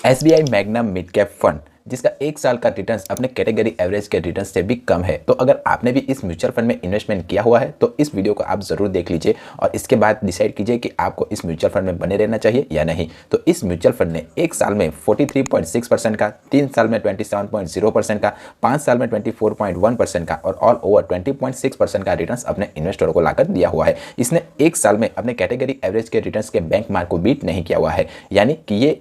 SBI magnum mid cap fund जिसका एक साल का रिटर्न अपने कैटेगरी एवरेज के रिटर्न से भी कम है। तो अगर आपने भी इस म्यूचुअल फंड में इन्वेस्टमेंट किया हुआ है तो इस वीडियो को आप जरूर देख लीजिए और इसके बाद डिसाइड कीजिए कि आपको इस म्यूचुअल फंड में बने रहना चाहिए या नहीं। तो इस म्यूचुअल फंड ने एक साल में 43.6% का, 3 साल में 27.0% का, 5 साल में 24.1% का और ऑल ओवर 20.6% का रिटर्न अपने इन्वेस्टरों को लाकर दिया हुआ है। इसने एक साल में अपने कैटेगरी एवरेज के रिटर्न के बेंचमार्क को बीट नहीं किया हुआ है, यानी कि ये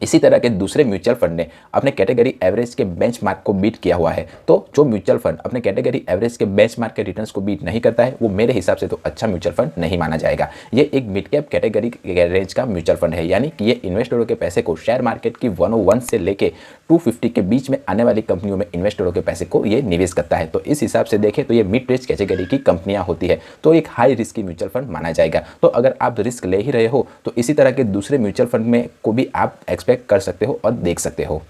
इसी तरह के दूसरे म्यूचुअल फंड ने अपने कैटेगरी एवरेज के बेंचमार्क को बीट किया हुआ है। तो जो म्यूचुअल फंड अपने कैटेगरी एवरेज के बेंचमार्क के रिटर्न्स को बीट नहीं करता है वो मेरे हिसाब से तो अच्छा म्यूचुअल फंड नहीं माना जाएगा। ये एक मिड कैप कैटेगरी रेंज का म्यूचुअल फंड है, यानी कि ये इन्वेस्टरों के पैसे को शेयर मार्केट की 101 से लेके 250 के बीच में आने वाली कंपनियों में इन्वेस्टरों के पैसे को ये निवेश करता है। तो इस हिसाब से देखें तो ये मिड रेंज कैटेगरी की कंपनियां होती है, तो एक हाई रिस्क की म्यूचुअल फंड माना जाएगा। तो अगर आप रिस्क ले ही रहे हो तो इसी तरह के दूसरे म्यूचुअल फंड में को भी आप एक्सपेक्ट कर सकते हो और देख सकते हो।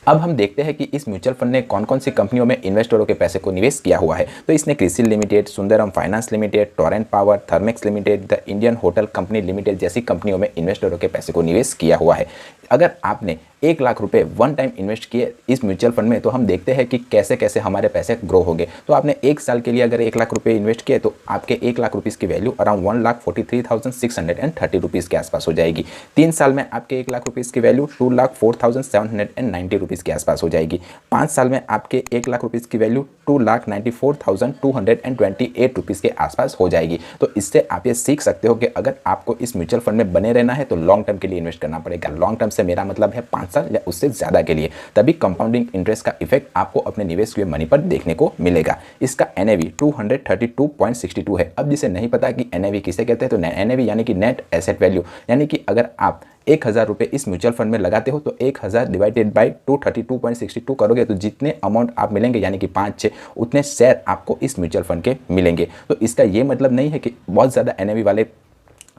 अब हम देखते हैं कि इस म्यूचुअल फंड ने कौन कौन सी कंपनियों में इन्वेस्टरों के पैसे को निवेश किया हुआ है। तो इसने CRISIL limited, Sundaram finance limited, Torrent power, Thermax limited, the Indian hotel company limited जैसी कंपनियों में इन्वेस्टरों के पैसे को निवेश किया हुआ है। अगर आपने 1 लाख रुपए वन टाइम इन्वेस्ट किए इस म्यूचुअल फंड में तो हम देखते हैं कि कैसे कैसे हमारे पैसे ग्रो होंगे। तो आपने 1 साल के लिए अगर 1 लाख रुपए इन्वेस्ट किए तो आपके 1 लाख रुपीज़ की वैल्यू अराउंड 1,43,630 रुपीज़ के आसपास हो जाएगी। 3 साल में आपके 1 लाख रुपीज़ की वैल्यू 2,04,790 रुपीज़ के आसपास हो जाएगी। 5 साल में आपके 1 लाख रुपीज़ की वैल्यू 2,94,228 रुपीज़ के आसपास हो जाएगी। तो इससे आप ये सीख सकते हो कि अगर आपको इस म्यूचुअल फंड में बने रहना है तो लॉन्ग टर्म के लिए इन्वेस्ट करना पड़ेगा। लॉन्ग टर्म से मेरा मतलब है 5 साल या उससे ज़्यादा के लिए, तभी कंपाउंडिंग इंटरेस्ट का इफेक्ट आपको अपने निवेश हुए मनी पर देखने को मिलेगा। इसका NAV 232.62 है। अब जिसे नहीं पता कि NAV किसे कहते हैं तो NAV यानी कि नेट एसेट वैल्यू, यानी कि अगर आप 1,000 रुपये इस म्यूचुअल फंड में लगाते हो तो 1,000 डिवाइडेड बाई 232.62 करोगे तो जितने अमाउंट आप मिलेंगे यानी कि 5-6 उतने शेयर आपको इस म्यूचुअल फंड के मिलेंगे। तो इसका ये मतलब नहीं है कि बहुत ज़्यादा NAV वाले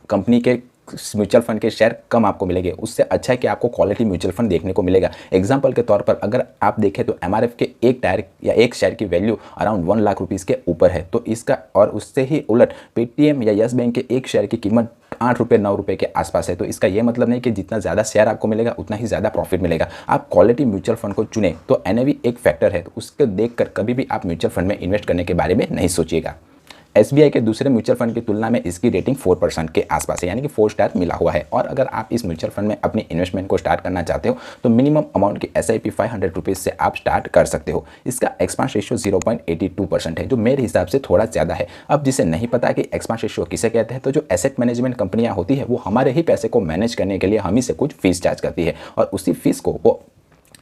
कंपनी के म्यूचुअल फंड के शेयर कम आपको मिलेंगे। उससे अच्छा है कि आपको क्वालिटी म्यूचुअल फंड देखने को मिलेगा। एग्जांपल के तौर पर अगर आप देखें तो MRF के एक टायर या एक शेयर की वैल्यू अराउंड 1 लाख रुपीज़ के ऊपर है। तो इसका और उससे ही उलट पेटीएम या यस बैंक के एक शेयर की कीमत 8 रुपये 9 रुपये के आसपास है। तो इसका ये मतलब नहीं कि जितना ज़्यादा शेयर आपको मिलेगा उतना ही ज़्यादा प्रॉफिट मिलेगा। आप क्वालिटी म्यूचुअल फंड को चुने तो NAV एक फैक्टर है, तो उसको देखकर कभी भी आप म्यूचुअल फंड में इन्वेस्ट करने के बारे में नहीं सोचिएगा। SBI के दूसरे म्यूचुअल फंड की तुलना में इसकी रेटिंग 4% के आसपास है, यानी कि 4 स्टार मिला हुआ है। और अगर आप इस म्यूचुअल फंड में अपनी इन्वेस्टमेंट को स्टार्ट करना चाहते हो तो मिनिमम अमाउंट की SIP 500 रुपीज़ से आप स्टार्ट कर सकते हो। इसका एक्सपांस रेशियो 0.82% है, जो मेरे हिसाब से थोड़ा ज़्यादा है। अब जिसे नहीं पता कि एक्सपांस रेशियो किसे कहते हैं, तो जो एसेट मैनेजमेंट कंपनियाँ होती है वो हमारे ही पैसे को मैनेज करने के लिए हम ही से कुछ फीस चार्ज करती है और उसी फीस को वो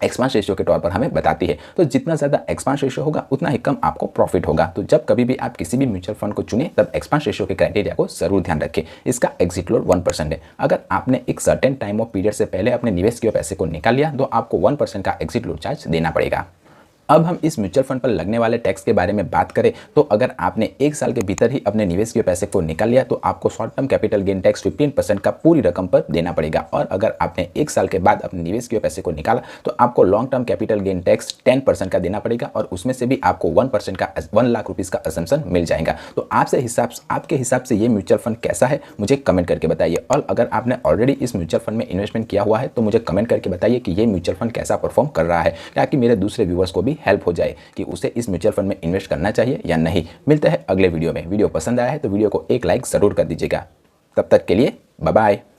एक्सपांस रेशियो के तौर पर हमें बताती है। तो जितना ज़्यादा एक्सपांस रेशियो होगा उतना ही कम आपको प्रॉफिट होगा। तो जब कभी भी आप किसी भी म्यूचुअल फंड को चुने तब एक्सपांस रेशियो के क्राइटेरिया को जरूर ध्यान रखें। इसका एग्जिट लोड 1% है। अगर आपने एक सर्टेन टाइम ऑफ पीरियड से पहले अपने निवेश किए पैसे को निकाल लिया तो आपको 1% का एग्जिट लोड चार्ज देना पड़ेगा। अब हम इस म्यूचुअल फंड पर लगने वाले टैक्स के बारे में बात करें तो अगर आपने 1 साल के भीतर ही अपने निवेश के पैसे को निकाल लिया तो आपको short term capital gain tax 15% का पूरी रकम पर देना पड़ेगा। और अगर आपने 1 साल के बाद अपने निवेश के पैसे को निकाला तो आपको long term capital gain tax 10% का देना पड़ेगा और उसमें से भी आपको 1% का 1 लाख रुपीज़ का असम्पशन मिल जाएगा। तो आपके हिसाब से ये म्यूचुअल फंड कैसा है मुझे कमेंट करके बताइए। और अगर आपने ऑलरेडी इस म्यूचुअल फंड में इन्वेस्टमेंट किया हुआ है तो मुझे कमेंट करके बताइए कि ये म्यूचुअल फंड कैसा परफॉर्म कर रहा है, ताकि मेरे दूसरे व्यूअर्स को भी हेल्प हो जाए कि उसे इस म्यूचुअल फंड में इन्वेस्ट करना चाहिए या नहीं। मिलते हैं अगले वीडियो में। वीडियो पसंद आया है तो वीडियो को एक लाइक ज़रूर कर दीजिएगा। तब तक के लिए बाय बाय।